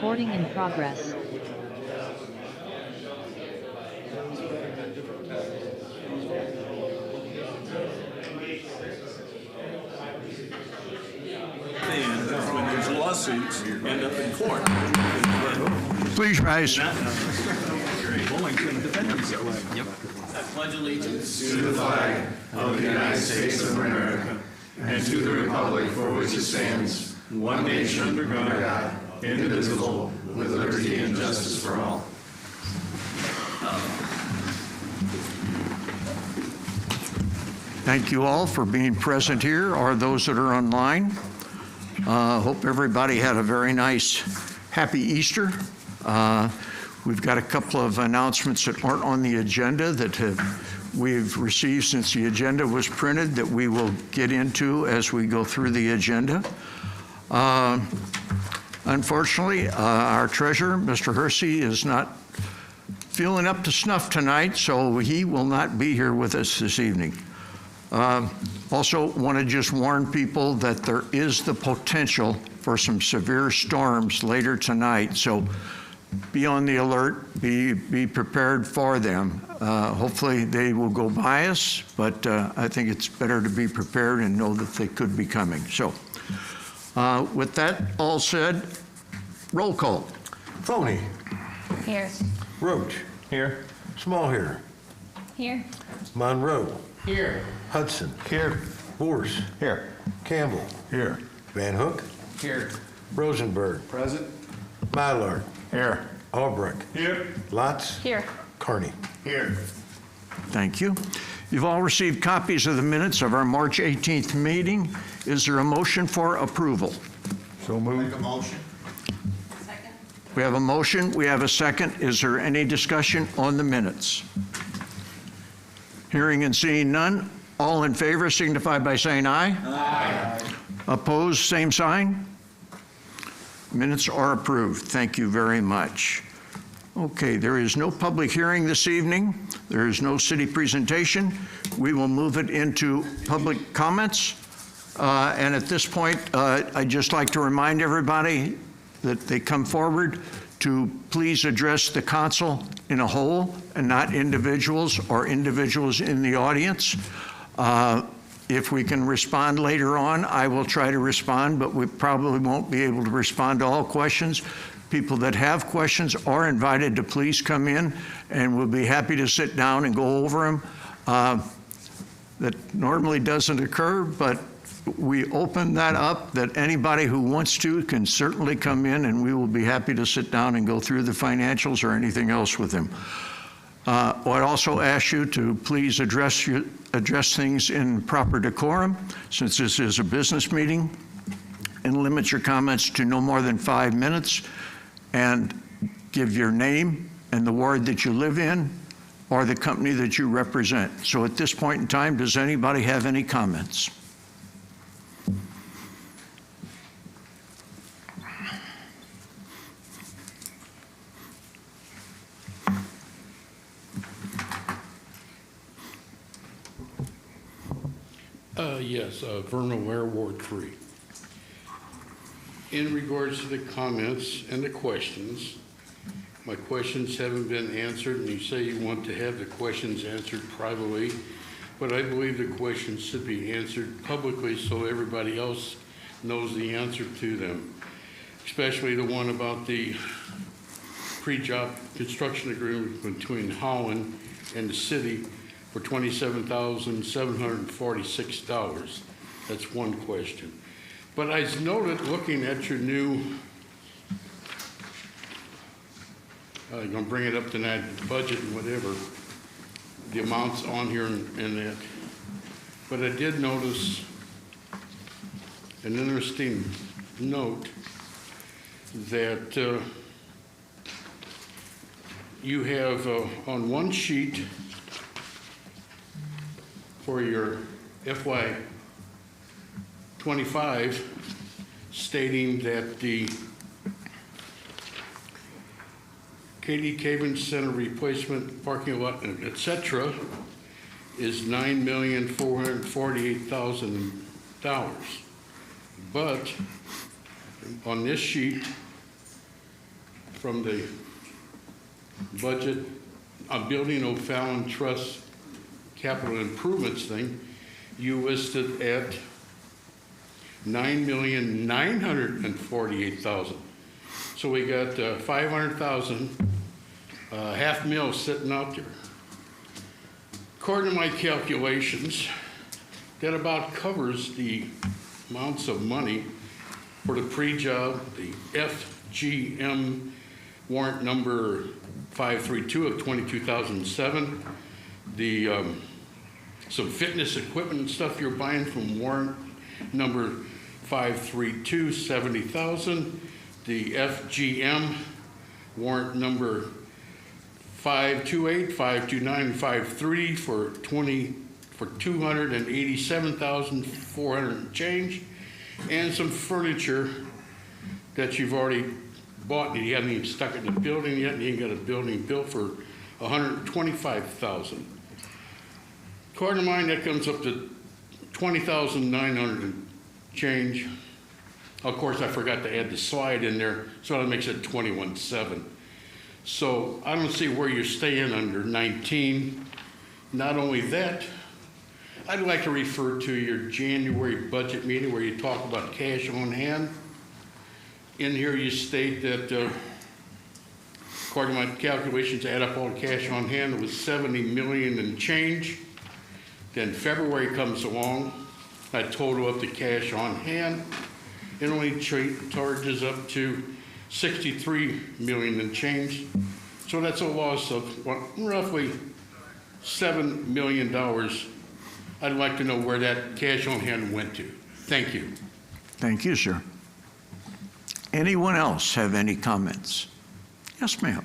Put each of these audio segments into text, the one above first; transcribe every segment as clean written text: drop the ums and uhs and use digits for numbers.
Recording in progress. When these lawsuits end up in court. Please rise. I pledge allegiance to the flag of the United States of America and to the republic for which it stands, one nation under God, indivisible, with liberty and justice for all. Thank you all for being present here, or those that are online. Hope everybody had a very nice, happy Easter. We've got a couple of announcements that aren't on the agenda that we've received since the agenda was printed that we will get into as we go through the agenda. Unfortunately, our treasurer, Mr. Hersey, is not feeling up to snuff tonight, so he will not be here with us this evening. Also want to just warn people that there is the potential for some severe storms later tonight, so be on the alert, be prepared for them. Hopefully they will go by us, but I think it's better to be prepared and know that they could be coming. So with that all said, roll call. Phony. Here. Roach. Here. Small here. Here. Monroe. Here. Hudson. Here. Bourse. Here. Campbell. Here. Van Hook. Here. Rosenberg. Present. Mylard. Here. Albrecht. Here. Lotz. Here. Carney. Here. Thank you. You've all received copies of the minutes of our March 18th meeting. Is there a motion for approval? So moved. Make a motion. Second. We have a motion, we have a second. Is there any discussion on the minutes? Hearing and seeing none, all in favor signify by saying aye. Aye. Opposed, same sign. Minutes are approved. Thank you very much. Okay, there is no public hearing this evening. There is no city presentation. We will move it into public comments. And at this point, I'd just like to remind everybody that they come forward to please address the council in a whole and not individuals or individuals in the audience. If we can respond later on, I will try to respond, but we probably won't be able to respond to all questions. People that have questions are invited to please come in, and we'll be happy to sit down and go over them. That normally doesn't occur, but we open that up that anybody who wants to can certainly come in, and we will be happy to sit down and go through the financials or anything else with them. I'd also ask you to please address things in proper decorum, since this is a business meeting, and limit your comments to no more than 5 minutes, and give your name and the ward that you live in or the company that you represent. So at this point in time, does anybody have any comments? Yes, Vernon Ware, Ward 3. In regards to the comments and the questions, my questions haven't been answered, and you say you want to have the questions answered privately, but I believe the questions should be answered publicly so everybody else knows the answer to them, especially the one about the pre-job construction agreement between Holland and the city for $27,746. That's one question. But I noted, looking at your new, I'm going to bring it up tonight, budget and whatever, the amounts on here and that. But I did notice an interesting note that you have on one sheet for your FY 25 stating that the Katie Caven Center replacement parking lot, et cetera, is $9,448,000. But on this sheet, from the budget, building O'Fallon Trust capital improvements thing, you listed at $9,948,000. So we got 500,000, half mil sitting out there. According to my calculations, that about covers the amounts of money for the pre-job, the FGM warrant number 532 of 2007, the some fitness equipment and stuff you're buying from warrant number 532, 70,000, the FGM warrant number 528, 529, 530 for 287,400 and change, and some furniture that you've already bought and you haven't even stuck it in the building yet, and you ain't got a building built for 125,000. According to mine, that comes up to 20,900 and change. Of course, I forgot to add the slide in there, so that makes it 21,700. So I don't see where you're staying under 19. Not only that, I'd like to refer to your January budget meeting where you talk about cash on hand. In here you state that, according to my calculations, add up all the cash on hand, it was 70 million and change. Then February comes along, I total up the cash on hand. It only charges up to 63 million and change. So that's a loss of roughly $7 million. I'd like to know where that cash on hand went to. Thank you. Thank you, sir. Anyone else have any comments? Yes, ma'am.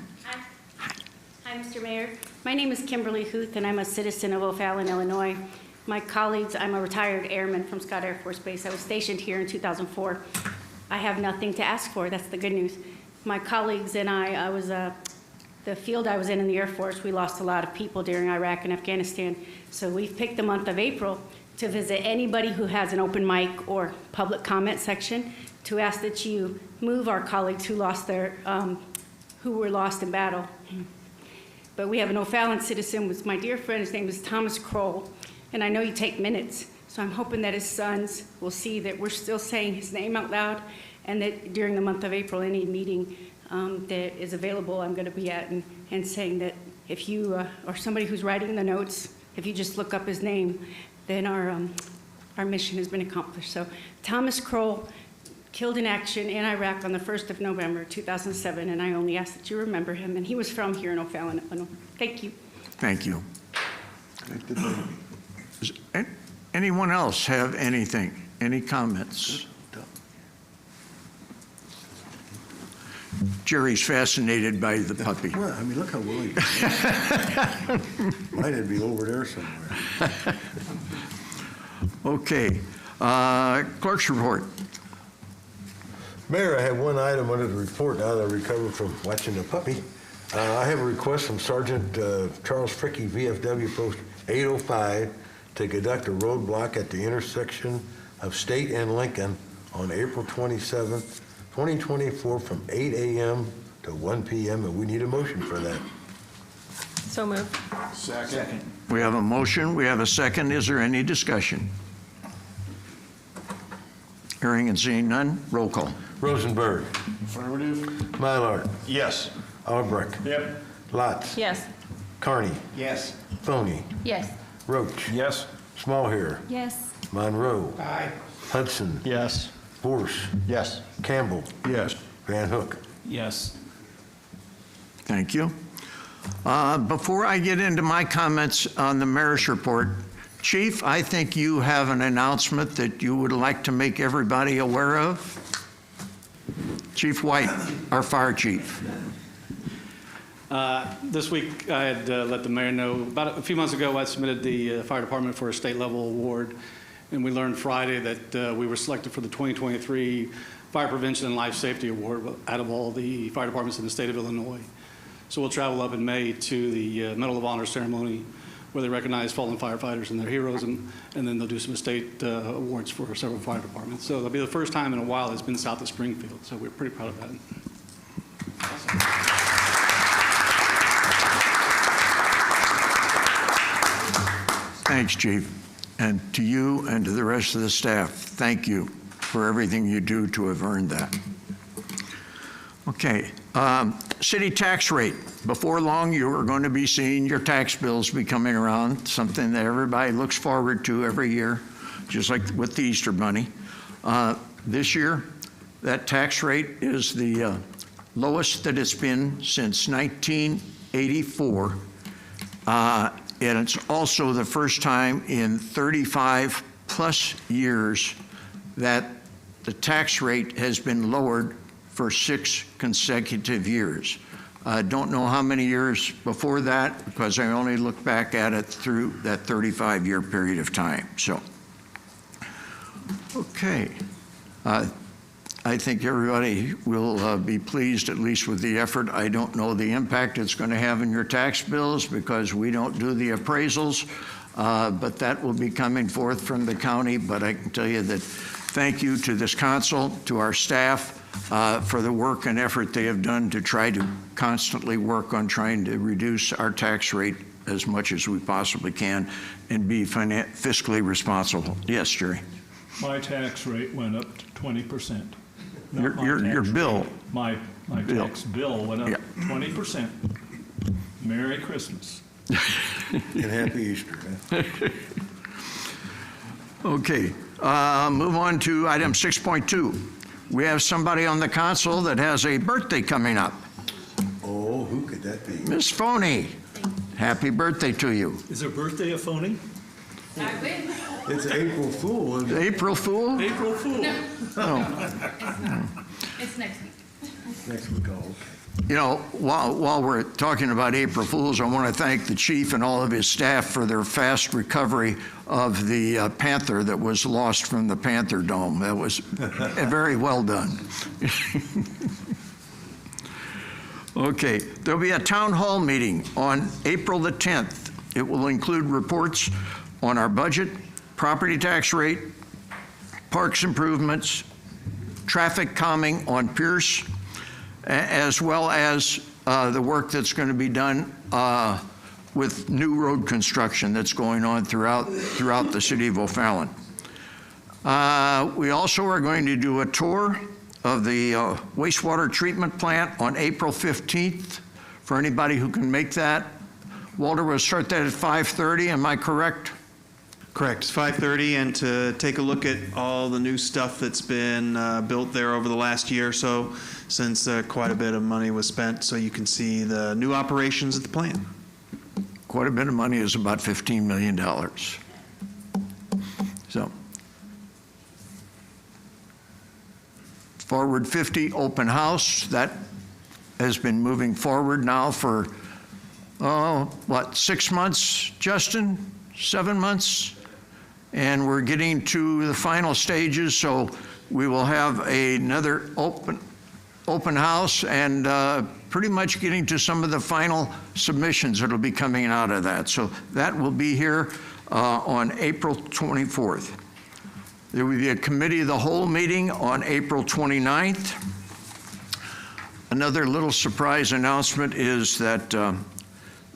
Hi, Mr. Mayor. My name is Kimberly Huth, and I'm a citizen of O'Fallon, Illinois. My colleagues, I'm a retired airman from Scott Air Force Base. I was stationed here in 2004. I have nothing to ask for. That's the good news. My colleagues and I was the field I was in the Air Force, we lost a lot of people during Iraq and Afghanistan. So we've picked the month of April to visit anybody who has an open mic or public comment section to ask that you move our colleagues who lost who were lost in battle. But we have an O'Fallon citizen with my dear friend. His name is Thomas Kroll, and I know you take minutes. So I'm hoping that his sons will see that we're still saying his name out loud, and that during the month of April, any meeting that is available, I'm going to be at, and saying that if you or somebody who's writing the notes, if you just look up his name, then our mission has been accomplished. So Thomas Kroll, killed in action in Iraq on the 1st of November, 2007, and I only ask that you remember him. And he was from here in O'Fallon, Illinois. Thank you. Thank you. Does anyone else have anything? Any comments? Jerry's fascinated by the puppy. Well, I mean, look how well he might have be over there somewhere. Okay. Clerk's report. Mayor, I have one item under the report now that I recovered from watching the puppy. I have a request from Sergeant Charles Fricky, VFW Post 805, to conduct a roadblock at the intersection of State and Lincoln on April 27th, 2024 from 8 a.m. to 1 p.m. and we need a motion for that. So moved. Second. We have a motion. We have a second. Is there any discussion? Hearing and seeing none. Roll call. Rosenberg. Affirmative. Mylard. Yes. Albrecht. Yep. Lotz. Yes. Carney. Yes. Phony. Yes. Roach. Yes. Smallhair. Yes. Monroe. Aye. Hudson. Yes. Borsch. Yes. Campbell. Yes. Van Hook. Yes. Thank you. Before I get into my comments on the mayor's report, Chief, I think you have an announcement that you would like to make everybody aware of. Chief White, our fire chief. This week, I had let the mayor know, about a few months ago, I submitted the fire department for a state level award, and we learned Friday that we were selected for the 2023 Fire Prevention and Life Safety Award out of all the fire departments in the state of Illinois. So we'll travel up in May to the Medal of Honor ceremony where they recognize fallen firefighters and their heroes, and then they'll do some state awards for several fire departments. So that'll be the first time in a while it's been south of Springfield, so we're pretty proud of that. Thanks, Chief. And to you and to the rest of the staff, thank you for everything you do to have earned that. Okay, city tax rate. Before long, you are going to be seeing your tax bills be coming around, something that everybody looks forward to every year, just like with the Easter Bunny. This year, that tax rate is the lowest that it's been since 1984. And it's also the first time in 35 plus years that the tax rate has been lowered for 6 consecutive years. I don't know how many years before that because I only look back at it through that 35-year period of time. So, okay. I think everybody will be pleased, at least with the effort. I don't know the impact it's going to have in your tax bills because we don't do the appraisals, but that will be coming forth from the county. But I can tell you that thank you to this council, to our staff, for the work and effort they have done to try to constantly work on trying to reduce our tax rate as much as we possibly can and be fiscally responsible. Yes, Jerry? My tax rate went up to 20%. Not Your- my your tax bill. rate. My Bill. tax bill went up Yeah. 20%. Merry Christmas. And happy Easter. Huh? Okay, move on to item 6.2. We have somebody on the council that has a birthday coming up. Oh, who could that be? Miss Foney, happy birthday to you. Is her birthday a phony? It's April Fool. Isn't it? April Fool? April Fool. It's next week. Next week, oh, okay. You know, while we're talking about April Fools, I want to thank the chief and all of his staff for their fast recovery of the panther that was lost from the Panther Dome. That was very well done. Okay, there'll be a town hall meeting on April the 10th. It will include reports on our budget, property tax rate, parks improvements, traffic calming on Pierce, as well as the work that's going to be done with new road construction that's going on throughout the city of O'Fallon. We also are going to do a tour of the wastewater treatment plant on April 15th for anybody who can make that. Walter, we'll start that at 5:30, am I correct? Correct. It's 5:30, and to take a look at all the new stuff that's been built there over the last year or so, since quite a bit of money was spent, so you can see the new operations at the plant. Quite a bit of money is about $15 million. So, Forward 50 open house, that has been moving forward now for, 6 months, Justin? 7 months? And we're getting to the final stages, so we will have another open house and pretty much getting to some of the final submissions that will be coming out of that. So that will be here on April 24th. There will be a committee of the whole meeting on April 29th. Another little surprise announcement is that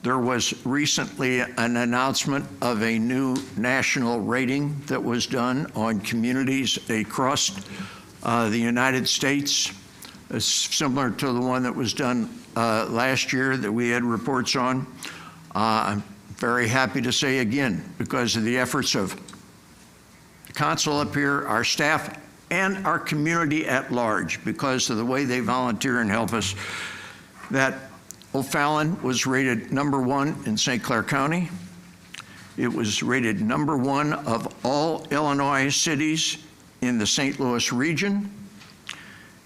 there was recently an announcement of a new national rating that was done on communities across the United States, similar to the one that was done last year that we had reports on. I'm very happy to say again, because of the efforts of the council up here, our staff, and our community at large, because of the way they volunteer and help us, that O'Fallon was rated #1 in St. Clair County. It was rated #1 of all Illinois cities in the St. Louis region.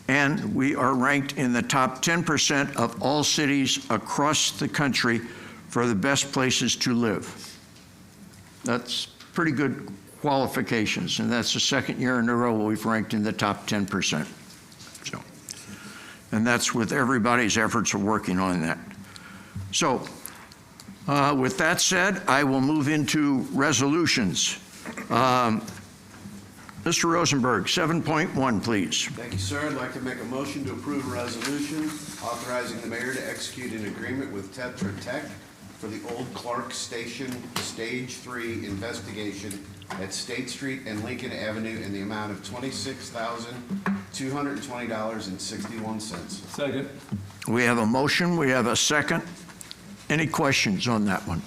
And we are ranked in the top 10% of all cities across the country for the best places to live. That's pretty good qualifications, and that's the second year in a row we've ranked in the top 10%. So, and that's with everybody's efforts of working on that. So, with that said, I will move into resolutions. Mr. Rosenberg, 7.1, please. Thank you, sir. I'd like to make a motion to approve a resolution authorizing the mayor to execute an agreement with Tetra Tech for the Old Clark Station Stage 3 investigation at State Street and Lincoln Avenue in the amount of $26,220.61. Second. We have a motion, we have a second. Any questions on that one?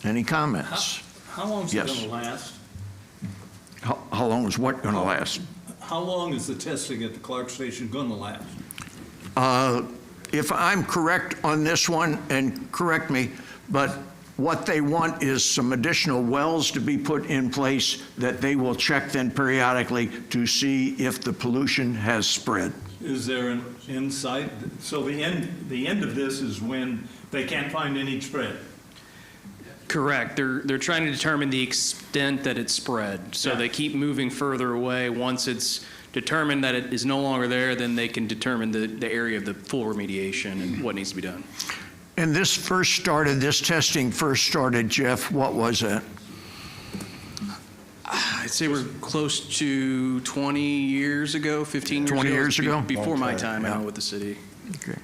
Any comments? How long is it Yes. going to last? How long is what going to last? How long is the testing at the Clark Station going to last? If I'm correct on this one, and correct me, but what they want is some additional wells to be put in place that they will check then periodically to see if the pollution has spread. Is there an insight? So the end of this is when they can't find any spread. Correct. They're trying to determine the extent that it's spread. So Yeah. they keep moving further away. Once it's determined that it is no longer there, then they can determine the area of the full remediation and what needs to be done. And this testing first started, Jeff, what was it? I'd say we're close to 20 years ago, 15 years ago. 20 years ago? Before my time Yeah. out with the city. Okay.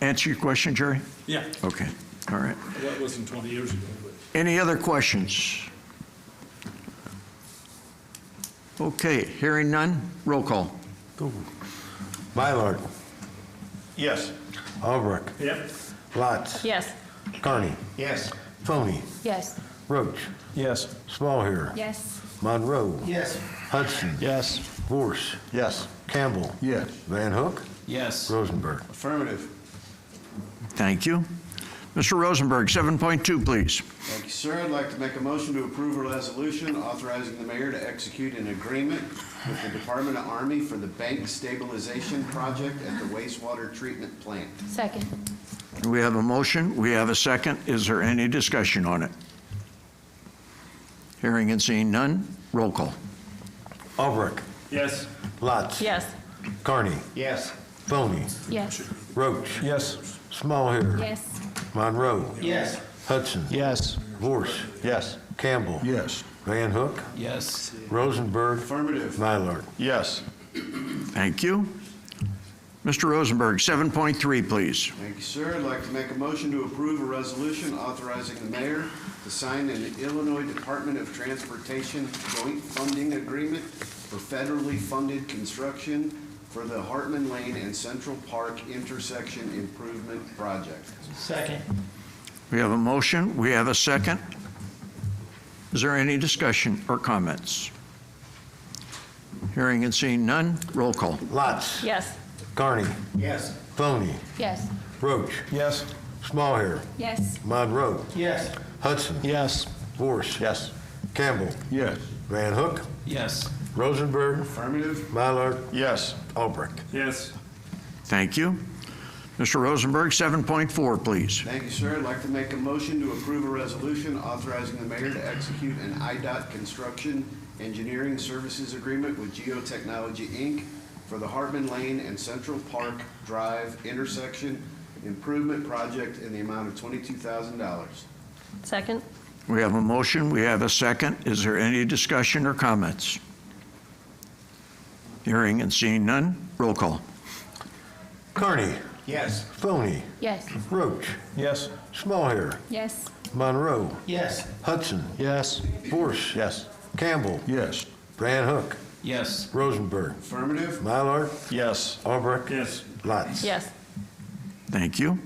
Answer your question, Jerry? Yeah. Okay, all right. That wasn't 20 years ago, but. Any other questions? Okay, hearing none, roll call. Mylard, Yes. Albrecht, Yep. Lotz, Yes. Carney, Yes. Foney, Yes. Roach, Yes. Smallhair, Yes. Monroe, Yes. Hudson, Yes. Vorse, Yes. Campbell, Yes. Van Hook, Yes. Rosenberg. Affirmative. Thank you. Mr. Rosenberg, 7.2, please. Thank you, sir. I'd like to make a motion to approve a resolution authorizing the mayor to execute an agreement with the Department of Army for the bank stabilization project at the wastewater treatment plant. Second. We have a motion, we have a second. Is there any discussion on it? Hearing and seeing none, roll call. Albrecht, Yes. Lotz, Yes. Carney, Yes. Foney, Yes. Roach, Yes. Smallhair, Yes. Monroe, Yes. Hudson, Yes. Vorse, Yes. Campbell, Yes. Van Hook, Yes. Rosenberg, Affirmative. Mylard. Yes. Thank you. Mr. Rosenberg, 7.3, please. Thank you, sir. I'd like to make a motion to approve a resolution authorizing the mayor to sign an Illinois Department of Transportation joint funding agreement for federally funded construction for the Hartman Lane and Central Park intersection improvement project. Second. We have a motion, we have a second. Is there any discussion or comments? Hearing and seeing none, roll call. Lotz, Yes. Carney, Yes. Foney, Yes. Roach, Yes. Smallhair, Yes. Monroe, Yes. Hudson, Yes. Vorse, Yes. Campbell, Yes. Van Hook, Yes. Rosenberg, Affirmative. Mylard, Yes. Albrecht. Yes. Thank you. Mr. Rosenberg, 7.4, please. Thank you, sir. I'd like to make a motion to approve a resolution authorizing the mayor to execute an IDOT construction engineering services agreement with Geotechnology, Inc. for the Hartman Lane and Central Park Drive intersection improvement project in the amount of $22,000. Second. We have a motion, we have a second. Is there any discussion or comments? Hearing and seeing none, roll call. Carney, Yes. Foney, Yes. Roach, Yes. Smallhair, Yes. Monroe, Yes. Hudson, Yes. Vorse, Yes. Campbell, Yes. Van Hook, Yes. Rosenberg, Affirmative. Mylard, Yes. Albrecht, Yes. Lotz. Yes. Thank you.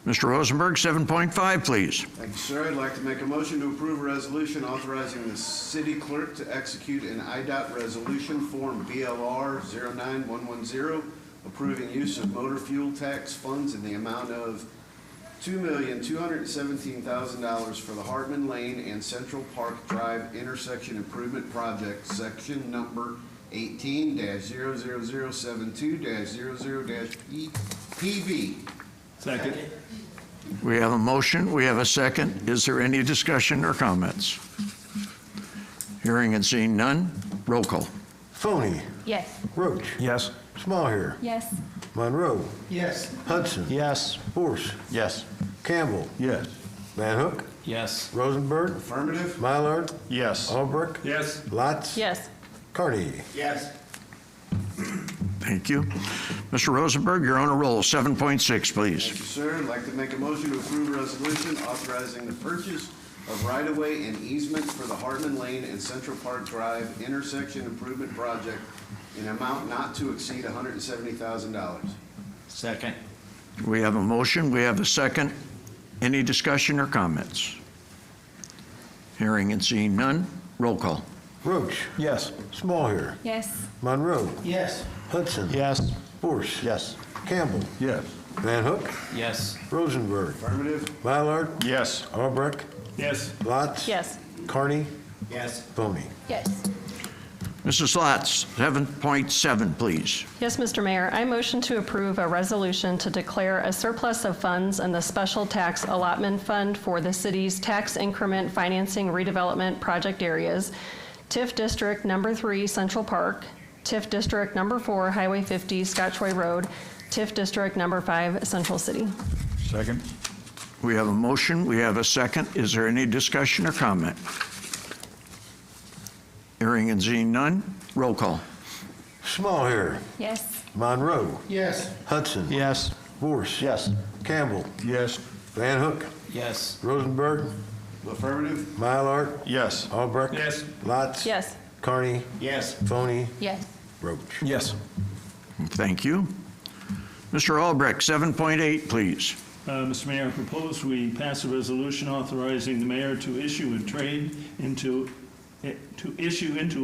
Mr. Rosenberg, 7.5, please. Thank you, sir. I'd like to make a motion to approve a resolution authorizing the city clerk to execute an IDOT resolution form BLR 09110, approving use of motor fuel tax funds in the amount of $2,217,000 for the Hartman Lane and Central Park Drive intersection improvement project, section number 18-00072-00-PV. Second. We have a motion, we have a second. Is there any discussion or comments? Hearing and seeing none, roll call. Foney, Yes. Roach, Yes. Smallhair, Yes. Monroe, Yes. Hudson, Yes. Vorse, Yes. Campbell, Yes. Van Hook, Yes. Rosenberg. Affirmative. Mylard. Yes. Albrecht. Yes. Lotz. Yes. Carney. Yes. Thank you. Mr. Rosenberg, you're on a roll. 7.6, please. Thank you, sir. I'd like to make a motion to approve a resolution authorizing the purchase of right-of-way and easements for the Hartman Lane and Central Park Drive intersection improvement project in an amount not to exceed $170,000. Second. We have a motion, we have a second. Any discussion or comments? Hearing and seeing none, roll call. Roach. Yes. Smallhair. Yes. Monroe. Yes. Hudson. Yes. Force. Yes. Campbell. Yes. Van Hook. Yes. Rosenberg. Affirmative. Mylard. Yes. Albrecht. Yes. Lotz. Yes. Carney. Yes. Boney. Yes. Mrs. Lotz, 7.7, please. Yes, Mr. Mayor, I motion to approve a resolution to declare a surplus of funds in the Special Tax Allotment Fund for the city's tax increment financing redevelopment project areas, TIF District Number 3, Central Park, TIF District Number 4, Highway 50, Scotchoy Road, TIF District Number 5, Central City. Second. We have a motion, we have a second. Is there any discussion or comment? Hearing and seeing none, roll call. Smallhair. Yes. Monroe. Yes. Hudson. Yes. Force. Yes. Campbell. Yes. Van Hook. Yes. Rosenberg. Affirmative. Mylard. Yes. Albrecht. Yes. Lotz. Yes. Carney. Yes. Boney. Yes. Roach. Yes. Thank you. Mr. Albrecht, 7.8, please. Mr. Mayor, I propose we pass a resolution authorizing the mayor to issue into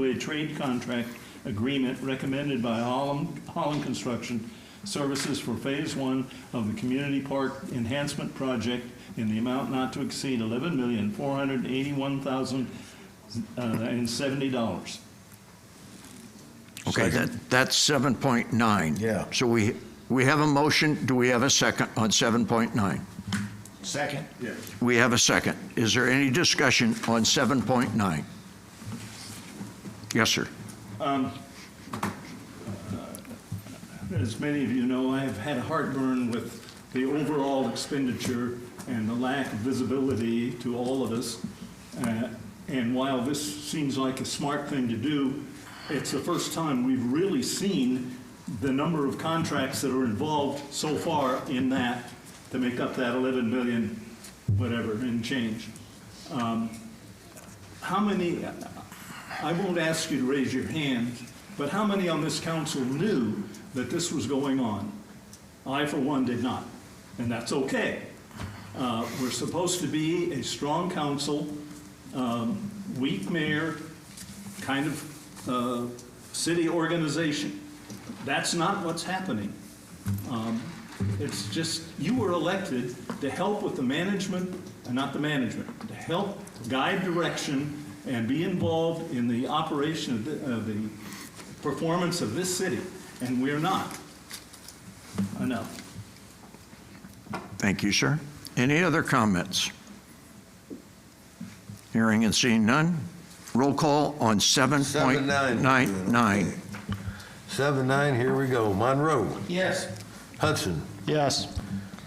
a trade contract agreement recommended by Holland Construction Services for Phase 1 of the Community Park Enhancement Project in the amount not to exceed $11,481,070. Okay, that's 7.9. Yeah. So we have a motion. Do we have a second on 7.9? Second. We have a second. Is there any discussion on 7.9? Yes, sir. As many of you know, I have had heartburn with the overall expenditure and the lack of visibility to all of us. And while this seems like a smart thing to do, it's the first time we've really seen the number of contracts that are involved so far in that to make up that 11 million, whatever, and change. How many, I won't ask you to raise your hand, but how many on this council knew that this was going on? I, for one, did not, and that's okay. We're supposed to be a strong council, weak mayor, kind of city organization. That's not what's happening. It's just, you were elected to help with the management, not the management, to help guide direction and be involved in the operation of the performance of this city, and we're not. Enough. Thank you, sir. Any other comments? Hearing and seeing none. Roll call on 7.99. 7-9, here we go. Monroe. Yes. Hudson. Yes.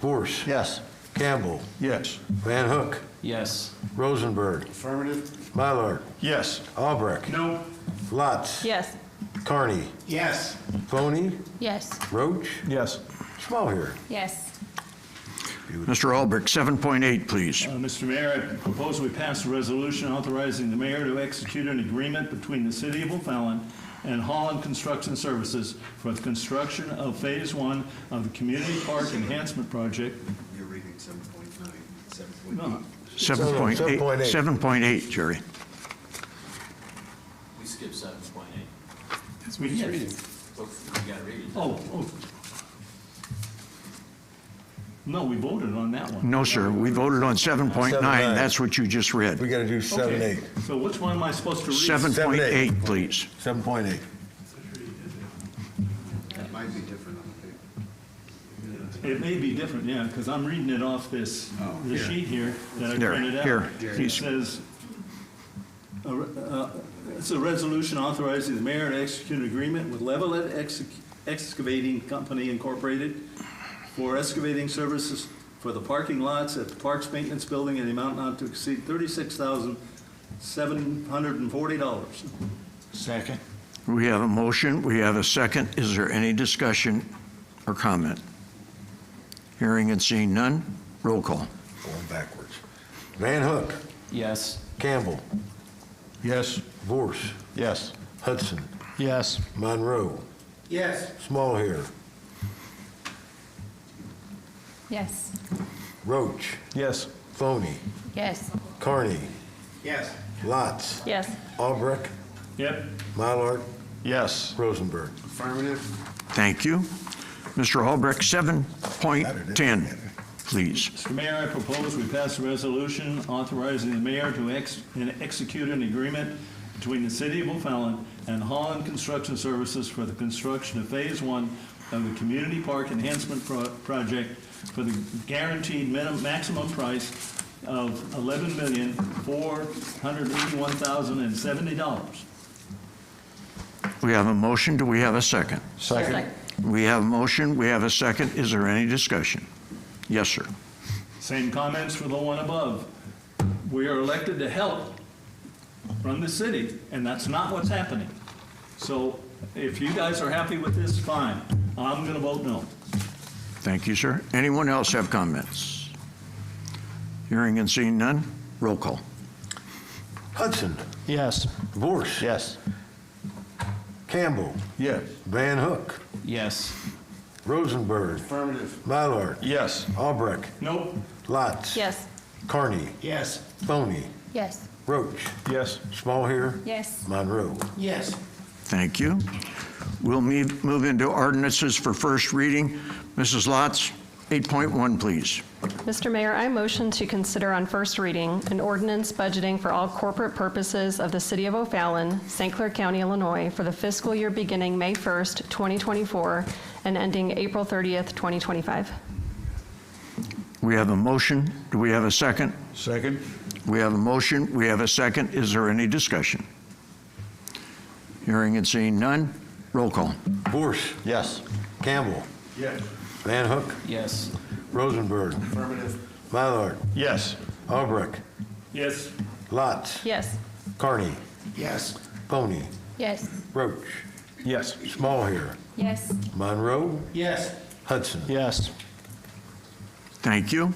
Force. Yes. Campbell. Yes. Van Hook. Yes. Rosenberg. Affirmative. Mylard. Yes. Albrecht. No. Lotz. Yes. Carney. Yes. Boney. Yes. Roach. Yes. Smallhair. Yes. Mr. Albrecht, 7.8, please. Mr. Mayor, I propose we pass a resolution authorizing the mayor to execute an agreement between the city of O'Fallon and Holland Construction Services for the construction of Phase 1 of the Community Park Enhancement Project. You're reading 7.9, 7.8. No, 7.8. 7.8, Jerry. We skipped 7.8. we did. You gotta read it. Oh. No, we voted on that one. No, sir. We voted on 7.9. 7.9. That's what you just read. We got to do 7-8. Okay. So which one am I supposed to read? 7.8, please. 7.8. That might be different on the paper. It may be different, yeah, because I'm reading it off this, the sheet here that I There, printed out. here. It says, it's a resolution authorizing the mayor to execute an agreement with Levelet Excavating Company Incorporated for excavating services for the parking lots at the Parks Maintenance Building in the amount not to exceed $36,740. Second. We have a motion, we have a second. Is there any discussion or comment? Hearing and seeing none, roll call. Going backwards. Van Hook, Yes. Campbell, Yes. Vorse, Yes. Hudson, Yes. Monroe, Yes. Smallhair, Yes. Roach, Yes. Foney, Yes. Carney, Yes. Lotz, Yes. Albrecht, Yep. Mylard, Yes. Rosenberg. Affirmative. Thank you. Mr. Albrecht, 7.10, please. Mr. Mayor, I propose we pass a resolution authorizing the mayor to execute an agreement between the City of O'Fallon and Holland Construction Services for the construction of Phase 1 of the Community Park Enhancement Project for the guaranteed maximum price of $11,481,070. We have a motion. Do we have a second? Second. We have a motion. We have a second. Is there any discussion? Yes, sir. Same comments for the one above. We are elected to help run the city, and that's not what's happening. So if you guys are happy with this, fine. I'm going to vote no. Thank you, sir. Anyone else have comments? Hearing and seeing none, roll call. Hudson, Yes. Vorse, Yes. Campbell, Yes. Van Hook, Yes. Rosenberg, Affirmative. Mylard, Yes. Albrecht, Nope. Lotz, Yes. Carney, Yes. Foney, Yes. Roach, Yes. Smallhair, Yes. Monroe. Yes. Thank you. We'll move into ordinances for first reading. Mrs. Lotz, 8.1, please. Mr. Mayor, I motion to consider on first reading an ordinance budgeting for all corporate purposes of the City of O'Fallon, St. Clair County, Illinois, for the fiscal year beginning May 1st, 2024, and ending April 30th, 2025. We have a motion. Do we have a second? Second. We have a motion. We have a second. Is there any discussion? Hearing and seeing none, roll call. Vorse, Yes. Campbell, Yes. Van Hook, Yes. Rosenberg, Affirmative. Mylard, Yes. Albrecht, Yes. Lotz, Yes. Carney, Yes. Foney, Yes. Roach, Yes. Smallhair, Yes. Monroe, Yes. Hudson. Yes. Thank you.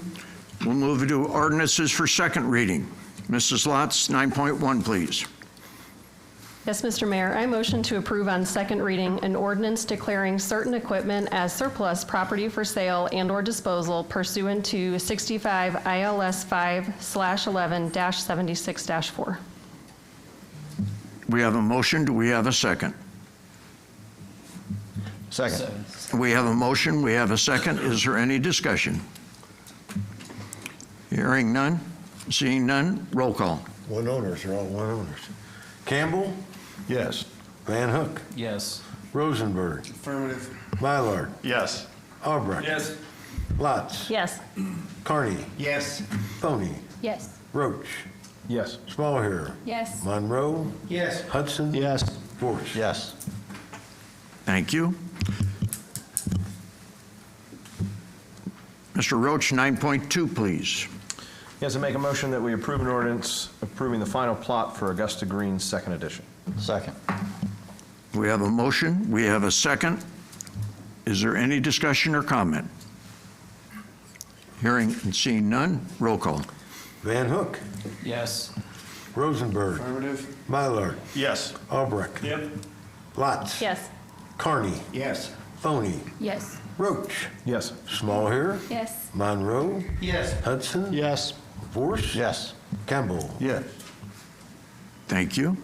We'll move to ordinances for second reading. Mrs. Lotz, 9.1, please. Yes, Mr. Mayor, I motion to approve on second reading an ordinance declaring certain equipment as surplus property for sale and/or disposal pursuant to 65 ILS 5/11-76-4. We have a motion. Do we have a second? Second. We have a motion. We have a second. Is there any discussion? Hearing none, seeing none, roll call. One owners, they're all one owners. Campbell, Yes. Van Hook, Yes. Rosenberg, Affirmative. Mylard, Yes. Albrecht, Yes. Lotz, Yes. Carney, Yes. Foney, Yes. Roach, Yes. Smallhair, Yes. Monroe, Yes. Hudson, Yes. Vorse. Yes. Thank you. Mr. Roach, 9.2, please. Yes, I make a motion that we approve an ordinance approving the final plot for Augusta Greens, second edition. Second. We have a motion. We have a second. Is there any discussion or comment? Hearing and seeing none, roll call. Van Hook, Yes. Rosenberg, Affirmative. Mylard, Yes. Albrecht, Yep. Lotz, Yes. Carney, Yes. Foney, Yes. Roach, Yes. Smallhair, Yes. Monroe, Yes. Hudson, Yes. Vorse, Yes. Campbell. Yes. Thank you.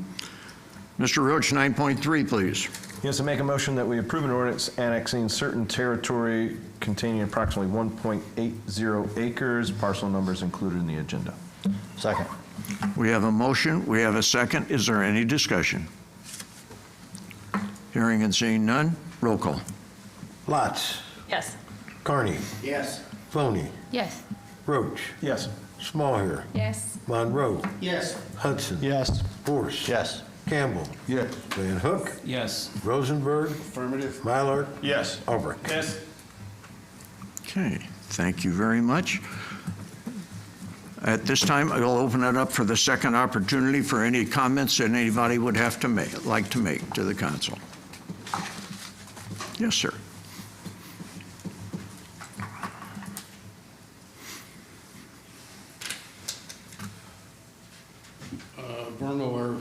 Mr. Roach, 9.3, please. Yes, I make a motion that we approve an ordinance annexing certain territory containing approximately 1.80 acres, parcel numbers included in the agenda. Second. We have a motion. We have a second. Is there any discussion? Hearing and seeing none, roll call. Lotz, Yes. Carney, Yes. Foney, Yes. Roach, Yes. Smallhair, Yes. Monroe, Yes. Hudson, Yes. Vorse, Yes. Campbell, Yes. Van Hook, Yes. Rosenberg, Affirmative. Mylard, Yes. Albrecht. Yes. Okay. Thank you very much. At this time, I'll open it up for the second opportunity for any comments that anybody would have to like to make to the council. Yes, sir. Vern Miller,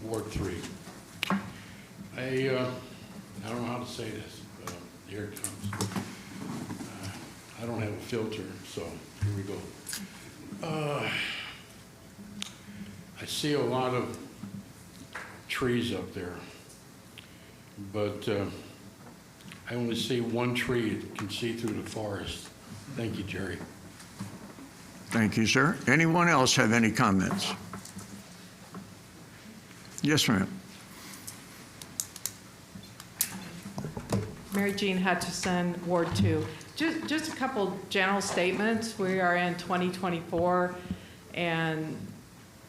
Ward 3. I don't know how to say this. Here it comes. I don't have a filter, so here we go. I see a lot of trees up there, but I only see one tree that can see through the forest. Thank you, Jerry. Thank you, sir. Anyone else have any comments? Yes, ma'am. Mary Jean Hutchison, Ward 2. Just a couple general statements. We are in 2024, and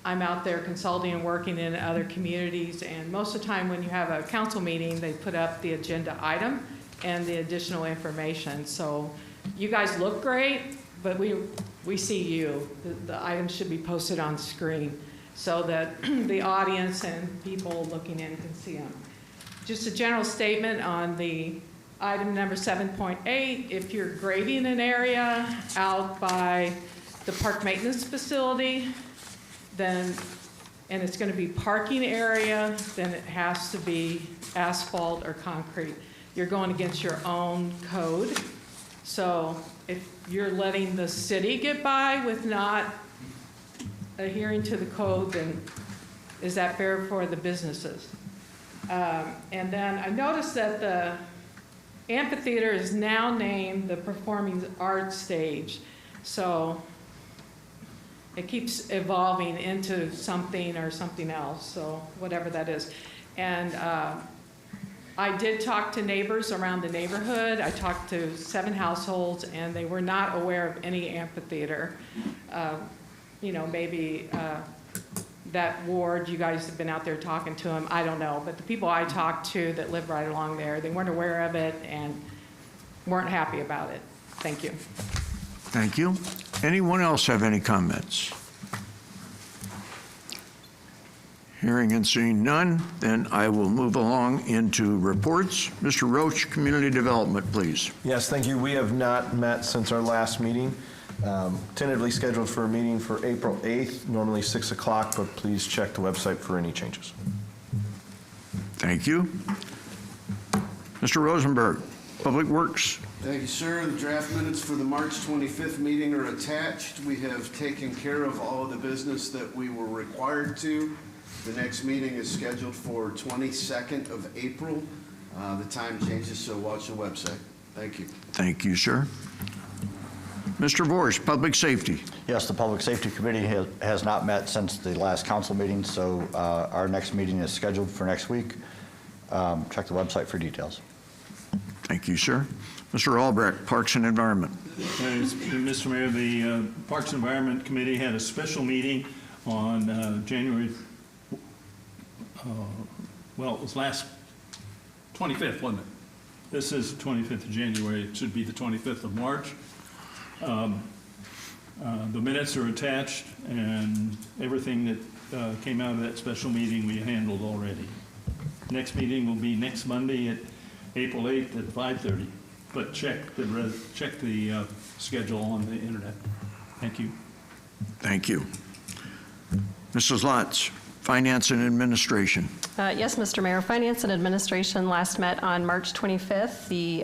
I'm out there consulting and working in other communities, and most of the time when you have a council meeting, they put up the agenda item and the additional information. So you guys look great, but we see you. The items should be posted on screen so that the audience and people looking in can see them. Just a general statement on the item number 7.8, if you're grading an area out by the park maintenance facility, then, and it's going to be parking area, then it has to be asphalt or concrete. You're going against your own code. So if you're letting the city get by with not adhering to the code, then is that fair for the businesses? And then I noticed that the amphitheater is now named the Performing Arts Stage. So it keeps evolving into something or something else, so whatever that is. And I did talk to neighbors around the neighborhood. I talked to 7 households, and they were not aware of any amphitheater. You know, maybe that ward, you guys have been out there talking to them, I don't know. But the people I talked to that live right along there, they weren't aware of it and weren't happy about it. Thank you. Thank you. Anyone else have any comments? Hearing and seeing none, then I will move along into reports. Mr. Roach, Community Development, please. Yes, thank you. We have not met since our last meeting. Tentatively scheduled for a meeting for April 8th, normally 6 o'clock, but please check the website for any changes. Thank you. Mr. Rosenberg, Public Works. Thank you, sir. The draft minutes for the March 25th meeting are attached. We have taken care of all of the business that we were required to. The next meeting is scheduled for 22nd of April. The time changes, so watch the website. Thank you. Thank you, sir. Mr. Vorsh, Public Safety. Yes, the Public Safety Committee has not met since the last council meeting, so our next meeting is scheduled for next week. Check the website for details. Thank you, sir. Mr. Albrecht, Parks and Environment. Mr. Mayor, the Parks and Environment Committee had a special meeting on January, well, it was last 25th, wasn't it? This is 25th of January. It should be the 25th of March. The minutes are attached, and everything that came out of that special meeting we handled already. Next meeting will be next Monday at April 8th at 5:30, but check the schedule on the internet. Thank you. Thank you. Mrs. Lotz, Finance and Administration. Yes, Mr. Mayor. Finance and Administration last met on March 25th. The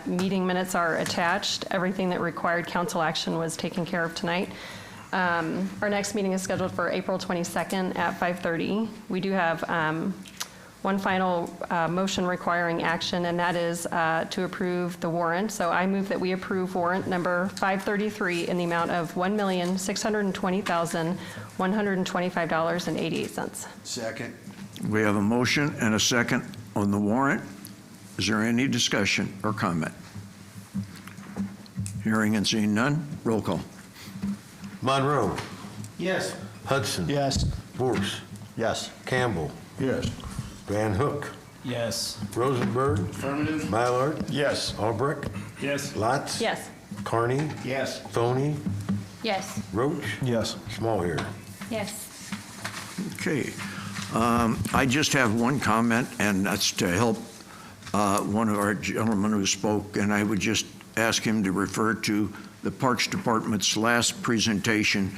meeting minutes are attached. Everything that required council action was taken care of tonight. Our next meeting is scheduled for April 22nd at 5:30. We do have one final motion requiring action, and that is to approve the warrant. So I move that we approve warrant number 533 in the amount of $1,620,125.88. Second. We have a motion and a second on the warrant. Is there any discussion or comment? Hearing and seeing none, roll call. Monroe. Yes. Hudson. Yes. Vorse. Yes. Campbell. Yes. Van Hook. Yes. Rosenberg. Affirmative. Mallard. Yes. Albrecht. Yes. Lotz. Yes. Carney? Yes. Tony? Yes. Roach? Yes. Small here. Yes. Okay. I just have one comment, and that's to help one of our gentlemen who spoke, and I would just ask him to refer to the Parks Department's last presentation,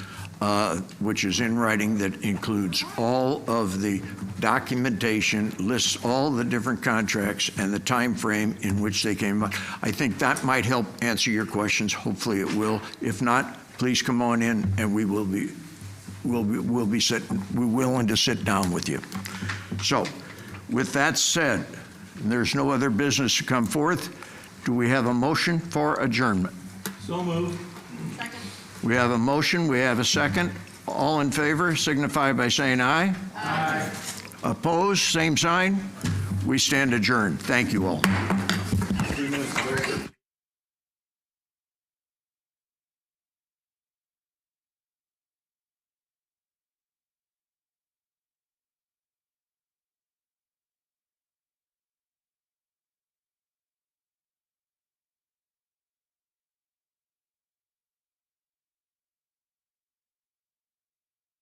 which is in writing, that includes all of the documentation, lists all the different contracts and the time frame in which they came about. I think that might help answer your questions. Hopefully it will. If not, please come on in, and we're willing to sit down with you. So, with that said, there's no other business to come forth. Do we have a motion for adjournment? So moved. We have a motion, we have a second. All in favor signify by saying aye. Aye. Opposed, same sign. We stand adjourned. Thank you all. 3 minutes later.